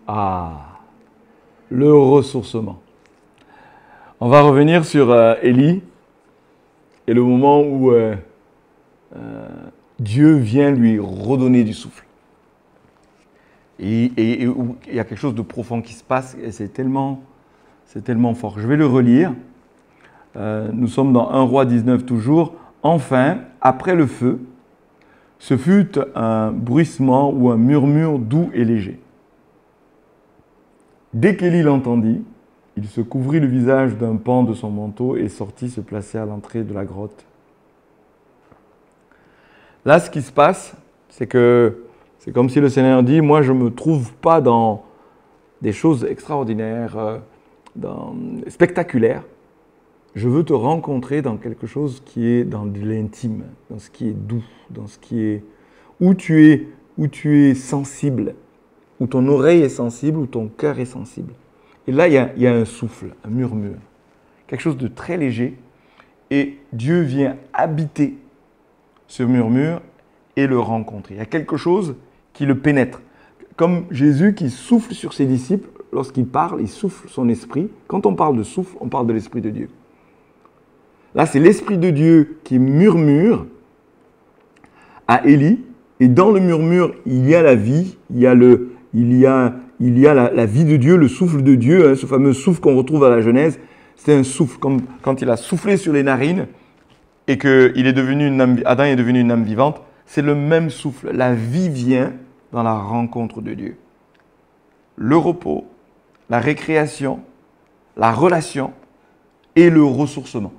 Ah, le ressourcement. On va revenir sur Élie et le moment où Dieu vient lui redonner du souffle. Et où il y a quelque chose de profond qui se passe et c'est tellement fort. Je vais le relire. Nous sommes dans 1 Roi 19 toujours. Enfin, après le feu, ce fut un bruissement ou un murmure doux et léger. Dès qu'Élie l'entendit, il se couvrit le visage d'un pan de son manteau et sortit se placer à l'entrée de la grotte. Là, ce qui se passe, c'est que c'est comme si le Seigneur dit, moi je ne me trouve pas dans des choses extraordinaires, spectaculaires. Je veux te rencontrer dans quelque chose qui est dans de l'intime, dans ce qui est doux, dans ce qui est où tu es sensible, où ton oreille est sensible, où ton cœur est sensible. Et là, il y a un souffle, un murmure, quelque chose de très léger. Et Dieu vient habiter ce murmure et le rencontrer. Il y a quelque chose qui le pénètre. Comme Jésus qui souffle sur ses disciples, lorsqu'il parle, il souffle son esprit. Quand on parle de souffle, on parle de l'Esprit de Dieu. Là, c'est l'Esprit de Dieu qui murmure à Élie. Et dans le murmure, il y a la vie, il y a la vie de Dieu, le souffle de Dieu, hein, ce fameux souffle qu'on retrouve à la Genèse. C'est un souffle, comme quand il a soufflé sur les narines et que Adam est devenu une âme vivante. C'est le même souffle. La vie vient dans la rencontre de Dieu. Le repos, la récréation, la relation et le ressourcement.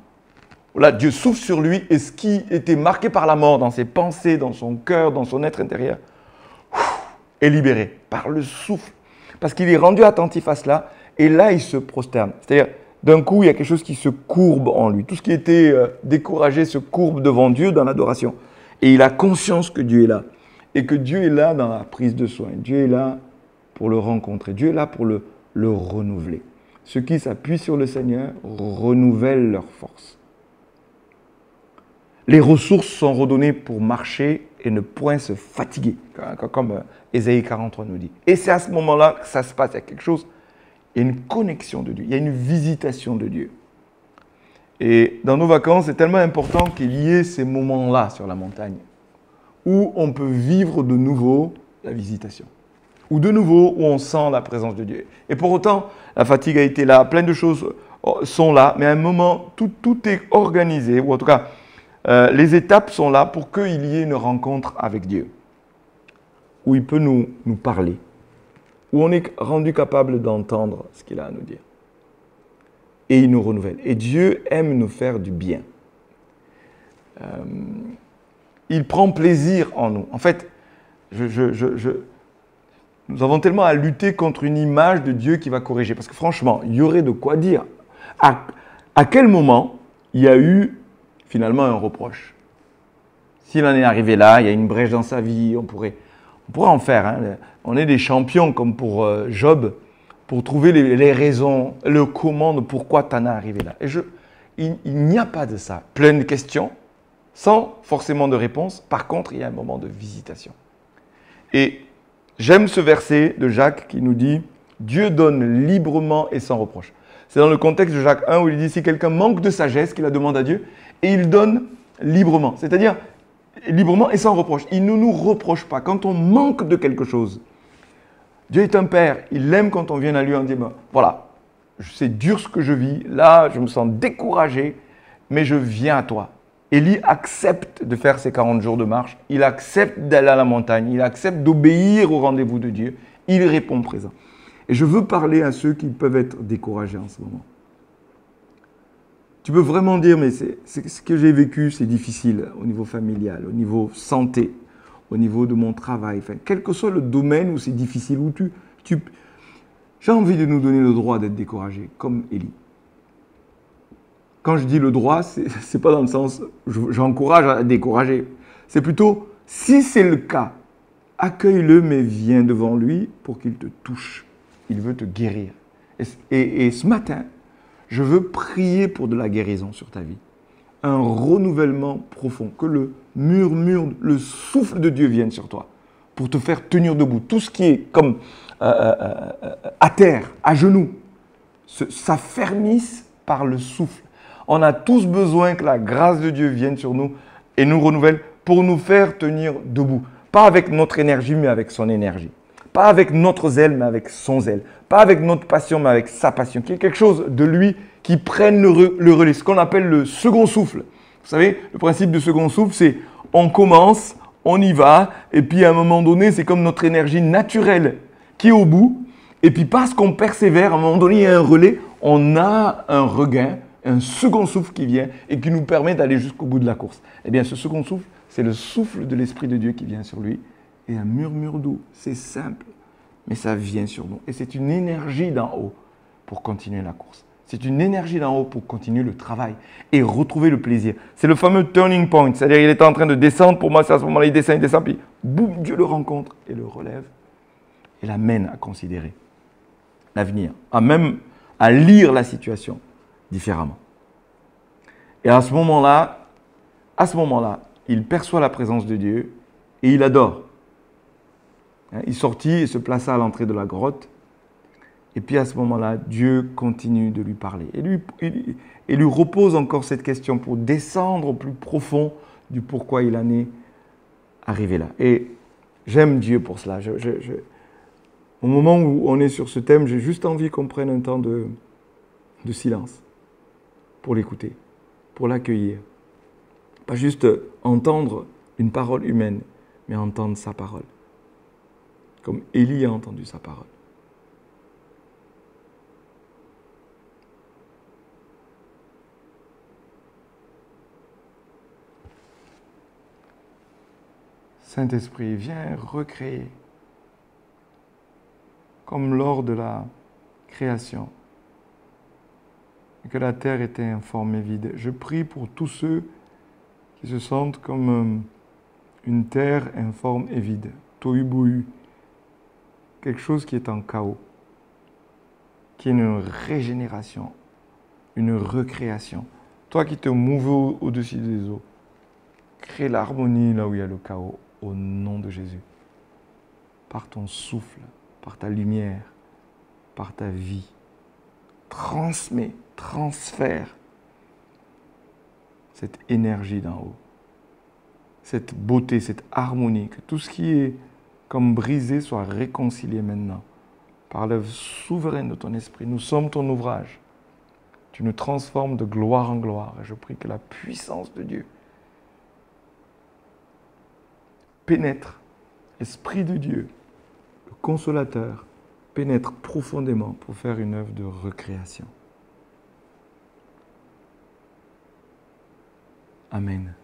Là, Dieu souffle sur lui et ce qui était marqué par la mort dans ses pensées, dans son cœur, dans son être intérieur, est libéré par le souffle. Parce qu'il est rendu attentif à cela et là, il se prosterne. C'est-à-dire, d'un coup, il y a quelque chose qui se courbe en lui. Tout ce qui était découragé se courbe devant Dieu dans l'adoration. Et il a conscience que Dieu est là. Et que Dieu est là dans la prise de soin. Dieu est là pour le rencontrer. Dieu est là pour le renouveler. Ceux qui s'appuient sur le Seigneur renouvellent leur force. Les ressources sont redonnées pour marcher et ne point se fatiguer, comme Ésaïe 43 nous dit. Et c'est à ce moment-là que ça se passe. Il y a quelque chose, il y a une connexion de Dieu, il y a une visitation de Dieu. Et dans nos vacances, c'est tellement important qu'il y ait ces moments-là sur la montagne, où on peut vivre de nouveau la visitation, ou de nouveau où on sent la présence de Dieu. Et pour autant, la fatigue a été là, plein de choses sont là, mais à un moment, tout est organisé, ou en tout cas, les étapes sont là pour qu'il y ait une rencontre avec Dieu, où il peut nous parler, où on est rendu capable d'entendre ce qu'il a à nous dire. Et il nous renouvelle. Et Dieu aime nous faire du bien. Il prend plaisir en nous. En fait, nous avons tellement à lutter contre une image de Dieu qui va corriger. Parce que franchement, il y aurait de quoi dire. À quel moment il y a eu finalement un reproche? S'il en est arrivé là, il y a une brèche dans sa vie, on pourrait en faire. Hein. On est des champions comme pour Job, pour trouver les raisons, le comment de pourquoi tu en es arrivé là. Et il n'y a pas de ça. Plein de questions, sans forcément de réponse. Par contre, il y a un moment de visitation. Et j'aime ce verset de Jacques qui nous dit « Dieu donne librement et sans reproche ». C'est dans le contexte de Jacques 1 où il dit « Si quelqu'un manque de sagesse, qu'il la demande à Dieu, et il donne librement ». C'est-à-dire librement et sans reproche. Il ne nous reproche pas. Quand on manque de quelque chose, Dieu est un père. Il aime quand on vient à lui en disant « Voilà, c'est dur ce que je vis. Là, je me sens découragé, mais je viens à toi. » Élie accepte de faire ses 40 jours de marche. Il accepte d'aller à la montagne. Il accepte d'obéir au rendez-vous de Dieu. Il répond présent. Et je veux parler à ceux qui peuvent être découragés en ce moment. Tu peux vraiment dire, mais ce que j'ai vécu, c'est difficile au niveau familial, au niveau santé, au niveau de mon travail. Enfin, quel que soit le domaine où c'est difficile, où j'ai envie de nous donner le droit d'être découragés, comme Élie. Quand je dis le droit, c'est pas dans le sens j'encourage à décourager. C'est plutôt, si c'est le cas, accueille-le, mais viens devant lui pour qu'il te touche. Il veut te guérir. Et ce matin, je veux prier pour de la guérison sur ta vie. Un renouvellement profond. Que le murmure, le souffle de Dieu vienne sur toi. pour te faire tenir debout. Tout ce qui est comme à terre, à genoux, s'affermisse par le souffle. On a tous besoin que la grâce de Dieu vienne sur nous et nous renouvelle pour nous faire tenir debout. Pas avec notre énergie, mais avec son énergie. Pas avec notre zèle, mais avec son zèle. Pas avec notre passion, mais avec sa passion. Qu'il y ait quelque chose de lui qui prenne le relais. Ce qu'on appelle le second souffle. Vous savez, le principe du second souffle, c'est on commence, on y va, et puis à un moment donné, c'est comme notre énergie naturelle qui est au bout. Et puis parce qu'on persévère, à un moment donné, il y a un relais, on a un regain, un second souffle qui vient et qui nous permet d'aller jusqu'au bout de la course. Eh bien, ce second souffle, c'est le souffle de l'Esprit de Dieu qui vient sur lui. Et un murmure doux, c'est simple, mais ça vient sur nous. Et c'est une énergie d'en haut pour continuer la course. C'est une énergie d'en haut pour continuer le travail et retrouver le plaisir. C'est le fameux turning point, c'est-à-dire il était en train de descendre, pour moi c'est à ce moment-là, il descend, puis boum, Dieu le rencontre et le relève et l'amène à considérer l'avenir, même à lire la situation différemment. Et à ce moment-là, il perçoit la présence de Dieu et il adore. Il sortit et se plaça à l'entrée de la grotte. Et puis à ce moment-là, Dieu continue de lui parler. Et lui repose encore cette question pour descendre au plus profond du pourquoi il en est arrivé là. Et j'aime Dieu pour cela. Au moment où on est sur ce thème, j'ai juste envie qu'on prenne un temps de silence pour l'écouter, pour l'accueillir. Pas juste entendre une parole humaine, mais entendre sa parole. Comme Élie a entendu sa parole. Saint-Esprit, viens recréer, comme lors de la création, et que la terre était informe et vide. Je prie pour tous ceux qui se sentent comme une terre informe et vide, tohu-bohu, quelque chose qui est en chaos, qui est une régénération, une recréation. Toi qui te mouves au-dessus des eaux, crée l'harmonie là où il y a le chaos, au nom de Jésus. Par ton souffle, par ta lumière, par ta vie. Transmets, transfère cette énergie d'en haut, cette beauté, cette harmonie, que tout ce qui est comme brisé soit réconcilié maintenant par l'œuvre souveraine de ton esprit. Nous sommes ton ouvrage. Tu nous transformes de gloire en gloire. Et je prie que la puissance de Dieu pénètre, Esprit de Dieu, le consolateur, pénètre profondément pour faire une œuvre de recréation. Amen.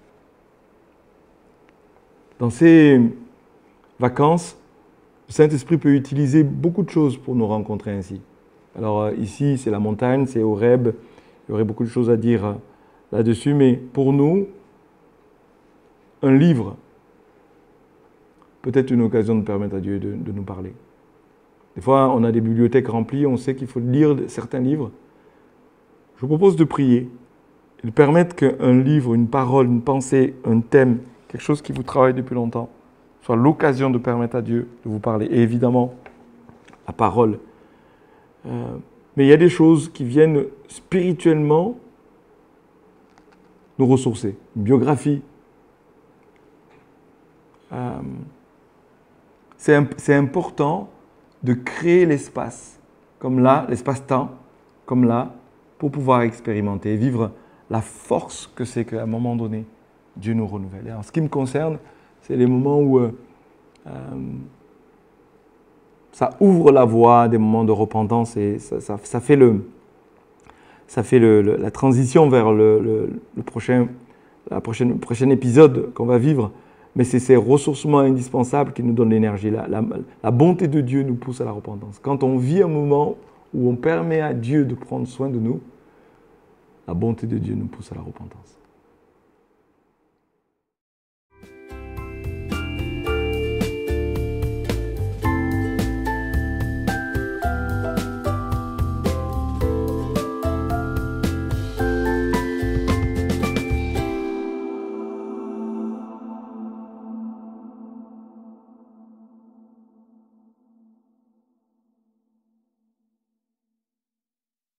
Dans ces vacances, le Saint-Esprit peut utiliser beaucoup de choses pour nous rencontrer ainsi. Alors ici, c'est la montagne, c'est Horeb, il y aurait beaucoup de choses à dire là-dessus, mais pour nous, un livre peut être une occasion de permettre à Dieu de nous parler. Des fois, on a des bibliothèques remplies, on sait qu'il faut lire certains livres. Je vous propose de prier et de permettre qu'un livre, une parole, une pensée, un thème, quelque chose qui vous travaille depuis longtemps, soit l'occasion de permettre à Dieu de vous parler. Et évidemment, la parole. Mais il y a des choses qui viennent spirituellement nous ressourcer. Une biographie. C'est important de créer l'espace, comme là, l'espace-temps, comme là, pour pouvoir expérimenter et vivre la force que c'est qu'à un moment donné, Dieu nous renouvelle. Et en ce qui me concerne, c'est les moments où ça ouvre la voie, des moments de repentance et ça fait la transition vers le prochain épisode qu'on va vivre. Mais c'est ces ressourcements indispensables qui nous donnent l'énergie. La bonté de Dieu nous pousse à la repentance. Quand on vit un moment où on permet à Dieu de prendre soin de nous, la bonté de Dieu nous pousse à la repentance.